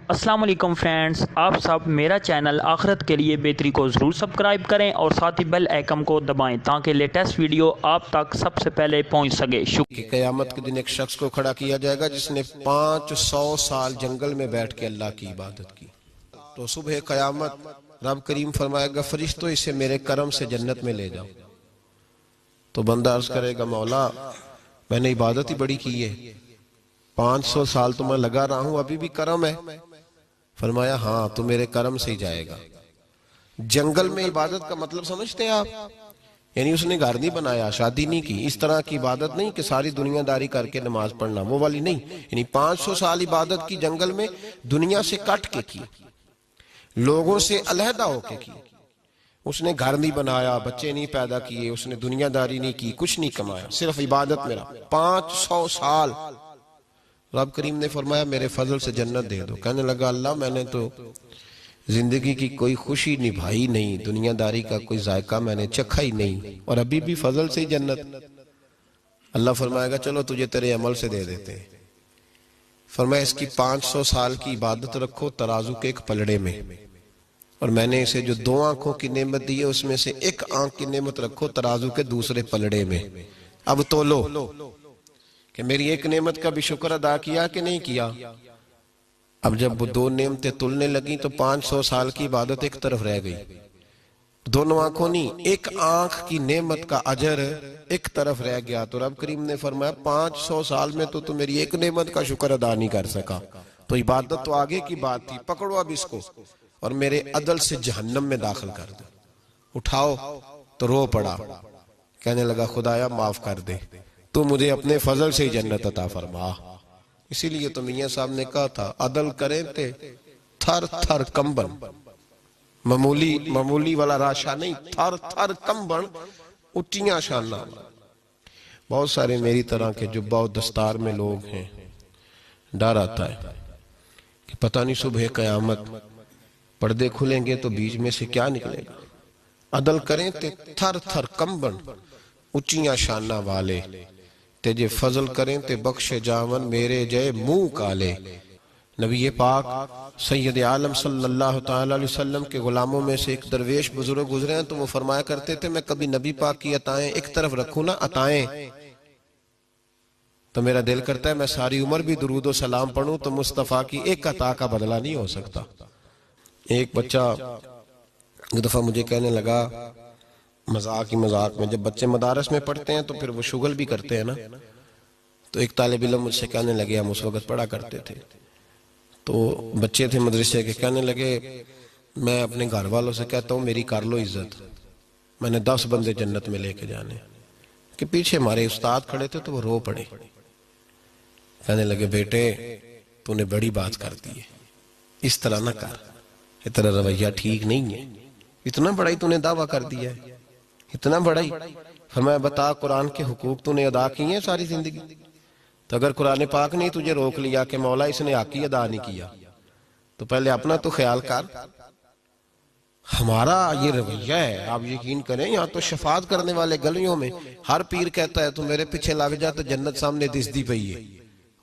السلام علیکم فرینڈز، آپ سب میرا چینل آخرت کے لیے بہتری کو ضرور سبسکرائب کریں اور ساتھ ہی بیل آئیکن کو دبائیں تاکہ لیٹسٹ ویڈیو آپ تک سب سے پہلے پہنچ سکے۔ کہ قیامت کے دن ایک شخص کو کھڑا کیا جائے گا جس نے 500 سال جنگل میں بیٹھ کے اللہ کی عبادت کی، تو صبح قیامت رب کریم فرمائے گا فرشتوں اسے میرے کرم سے جنت میں لے جاؤ۔ تو بندہ عرض کرے گا مولا میں نے عبادت ہی بڑی کی ہے، 500 سال تو میں لگا رہا ہوں، ابھی بھی کرم ہے۔ فرمایا ہاں تو میرے کرم سے ہی جائے گا۔ جنگل میں عبادت کا مطلب سمجھتے ہیں آپ؟ یعنی اس نے گھر نہیں بنایا، شادی نہیں کی، اس طرح کی عبادت نہیں کہ ساری دنیا داری کر کے نماز پڑھنا، وہ والی نہیں۔ یعنی 500 سال عبادت کی جنگل میں، دنیا سے کٹ کے کی، لوگوں سے علیحدہ ہو کے کی۔ اس نے گھر نہیں بنایا، بچے نہیں پیدا کیے، اس نے دنیا داری نہیں کی، کچھ نہیں کمایا، صرف عبادت میں رہا 500 سال۔ رب کریم نے فرمایا میرے فضل سے جنت دے دو۔ کہنے لگا اللہ میں نے تو زندگی کی کوئی خوشی نبھائی نہیں، دنیا داری کا کوئی ذائقہ میں نے چکھا ہی نہیں، اور ابھی بھی فضل سے ہی جنت۔ اللہ فرمائے گا چلو تجھے تیرے عمل سے دے دیتے ہیں۔ فرمایا اس کی 500 سال کی عبادت رکھو ترازو کے ایک پلڑے میں، اور میں نے اسے جو 2 آنکھوں کی نعمت دی ہے اس میں سے 1 آنکھ کی نعمت رکھو ترازو کے دوسرے پلڑے میں۔ اب تولو کہ میری 1 نعمت کا بھی شکر ادا کیا کہ نہیں کیا۔ اب جب وہ 2 نعمتیں تلنے لگیں تو 500 سال کی عبادت ایک طرف رہ گئی، 2 آنکھوں نہیں، 1 آنکھ کی نعمت کا اجر ایک طرف رہ گیا۔ تو رب کریم نے فرمایا 500 سال میں تو میری 1 نعمت کا شکر ادا نہیں کر سکا، تو عبادت تو آگے کی بات تھی، پکڑو اب اس کو اور میرے عدل سے جہنم میں داخل کر دو۔ اٹھاؤ تو رو پڑا، کہنے لگا خدایا معاف کر دے، تو مجھے اپنے فضل سے ہی جنت عطا فرما۔ اسی لیے تو میاں صاحب نے کہا تھا عدل کریں تے تھر تھر کمبن، معمولی والا راشا نہیں، تھر تھر کمبن اٹھیاں شانہ۔ بہت سارے میری طرح کے جبہ و دستار میں لوگ ہیں، ڈر آتا ہے کہ پتہ نہیں صبح قیامت پردے کھلیں گے تو بیچ میں سے کیا نکلے گا۔ عدل کریں تے تھر تھر کمبن اچیاں شانہ والے، تیجے فضل کریں تے بخش جاون میرے جے منہ کالے۔ نبی پاک سید عالم صلی اللہ تعالیٰ علیہ وسلم کے غلاموں میں سے ایک درویش بزرگ گزرے ہیں، تو وہ فرمایا کرتے تھے میں کبھی نبی پاک کی عطائیں ایک طرف رکھوں نا، عطائیں تو میرا دل کرتا ہے میں ساری عمر بھی درود و سلام پڑھوں تو مصطفیٰ کی ایک عطا کا بدلہ نہیں ہو سکتا۔ ایک بچہ ایک دفعہ مجھے کہنے لگا مذاق میں، جب بچے مدارس میں پڑھتے ہیں تو پھر وہ شغل بھی کرتے ہیں نا، تو ایک طالب علم مجھ سے کہنے لگے، ہم اس وقت پڑھا کرتے تھے تو بچے تھے مدرسے کے، کہنے لگے میں اپنے گھر والوں سے کہتا ہوں میری کر لو عزت، میں نے 10 بندے جنت میں لے کے جانے۔ کہ پیچھے ہمارے استاد کھڑے تھے تو وہ رو پڑے، کہنے لگے بیٹے تو نے بڑی بات کر دی ہے، اس طرح نہ کر، اتنا رویہ ٹھیک نہیں ہے، اتنا بڑا ہی تو نے دعویٰ کر دیا ہے، اتنا بڑا ہی۔ فرمایا بتا قرآن کے حقوق تو نے ادا کیے ہیں ساری زندگی؟ تو اگر قرآن پاک نے تجھے روک لیا کہ مولا اس نے حق ہی ادا نہیں کیا تو پہلے اپنا تو خیال کر۔ ہمارا یہ رویہ ہے، آپ یقین کریں یہاں تو شفاعت کرنے والے گلیوں میں ہر پیر کہتا ہے تو میرے پیچھے لگ جا تو جنت سامنے دستی پئی ہے۔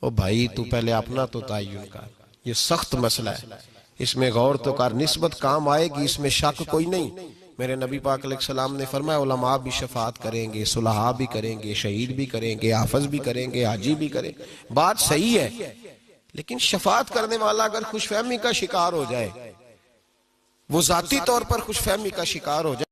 او بھائی تو پہلے اپنا تو تعین کر، یہ سخت مسئلہ ہے، اس میں غور تو کر، نسبت کام آئے گی، اس میں شک کوئی نہیں۔ میرے نبی پاک علیہ السلام نے فرمایا علماء بھی شفاعت کریں گے، صلحاء بھی کریں گے، شہید بھی کریں گے، حافظ بھی کریں گے، حاجی بھی کریں گے، بات صحیح ہے، لیکن شفاعت کرنے والا اگر خوش فہمی کا شکار ہو جائے، وہ ذاتی طور پر خوش فہمی کا شکار ہو جائے